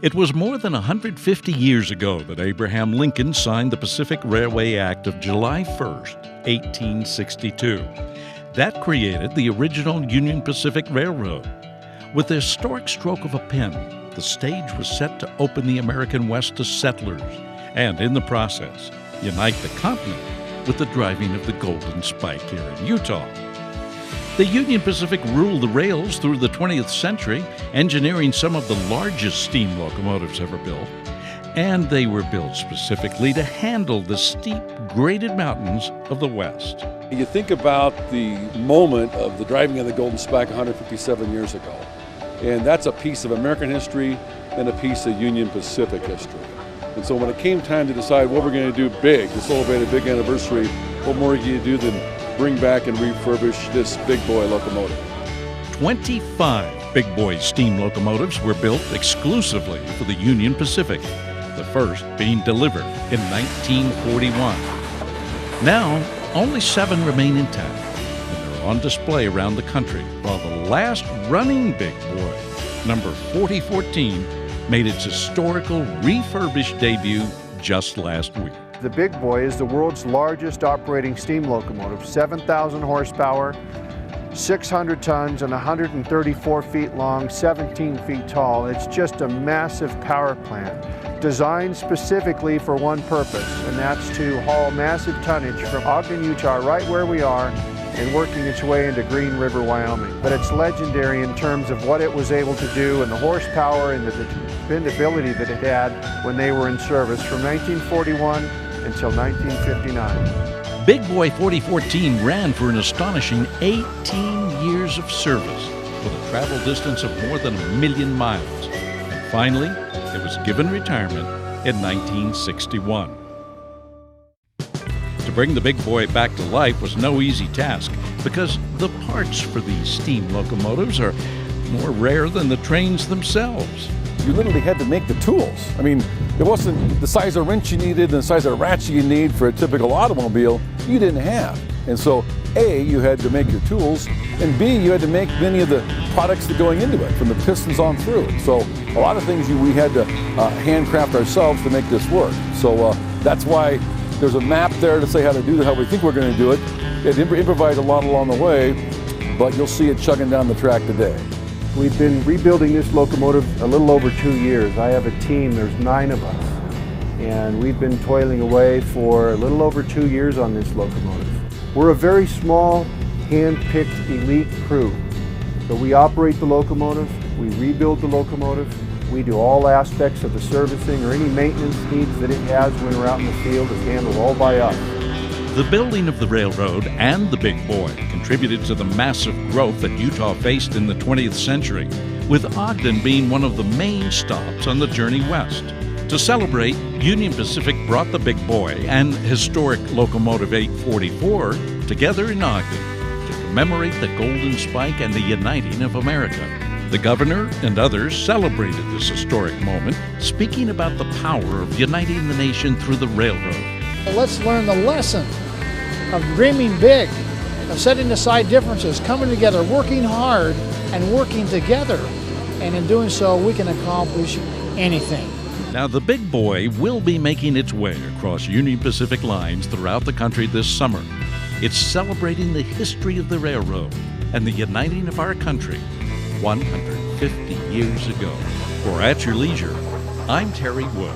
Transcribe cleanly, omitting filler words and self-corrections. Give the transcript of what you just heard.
It was more than 150 years ago that Abraham Lincoln signed the Pacific Railway Act of July 1st, 1862. That created the original Union Pacific Railroad. With the historic stroke of a pen, the stage was set to open the American West to settlers, and in the process, unite the continent with the driving of the Golden Spike here in Utah. The Union Pacific ruled the rails through the 20th century, engineering some of the largest steam locomotives ever built, and they were built specifically to handle the steep, graded mountains of the West. You think about the moment of the driving of the Golden Spike 157 years ago, and that's a piece of American history and a piece of Union Pacific history. And so when it came time to decide what we're going to do big, to celebrate a big anniversary, what more are you going to do than bring back and refurbish this big boy locomotive? 25 big boy steam locomotives were built exclusively for the Union Pacific, the first being delivered in 1941. Now, only 7 remain intact, and they're on display around the country, while the last running big boy, number 4014, made its historical refurbished debut just last week. The Big Boy is the world's largest operating steam locomotive, 7,000 horsepower, 600 tons, and 134 feet long, 17 feet tall. It's just a massive power plant designed specifically for one purpose, and that's to haul massive tonnage from Ogden, Utah, right where we are, and working its way into Green River, Wyoming. But it's legendary in terms of what it was able to do and the horsepower and the dependability that it had when they were in service from 1941 until 1959. Big Boy 4014 ran for an astonishing 18 years of service with a travel distance of more than 1 million miles. And finally, it was given retirement in 1961. To bring the Big Boy back to life was no easy task because the parts for these steam locomotives are more rare than the trains themselves. You literally had to make the tools. I mean, it wasn't the size of wrench you needed and the size of ratchet you need for a typical automobile, you didn't have. And so, A, you had to make your tools, and B, you had to make many of the products that going into it, from the pistons on through. So a lot of things we had to handcraft ourselves to make this work. So that's why there's a map there to say how to do it, how we think we're going to do it. It improvised a lot along the way, but you'll see it chugging down the track today. We've been rebuilding this locomotive a little over 2 years. I have a team, there's 9 of us, and we've been toiling away for a little over 2 years on this locomotive. We're a very small, hand-picked elite crew. So we operate the locomotive, we rebuild the locomotive, we do all aspects of the servicing or any maintenance needs that it has when we're out in the field is handled all by us. The building of the railroad and the Big Boy contributed to the massive growth that Utah faced in the 20th century, with Ogden being one of the main stops on the journey west. To celebrate, Union Pacific brought the Big Boy and historic locomotive 844 together in Ogden to commemorate the Golden Spike and the uniting of America. The governor and others celebrated this historic moment, speaking about the power of uniting the nation through the railroad. Let's learn the lesson of dreaming big, of setting aside differences, coming together, working hard, and working together. And in doing so, we can accomplish anything. Now, the Big Boy will be making its way across Union Pacific lines throughout the country this summer. It's celebrating the history of the railroad and the uniting of our country 150 years ago. For At Your Leisure, I'm Terry Wood.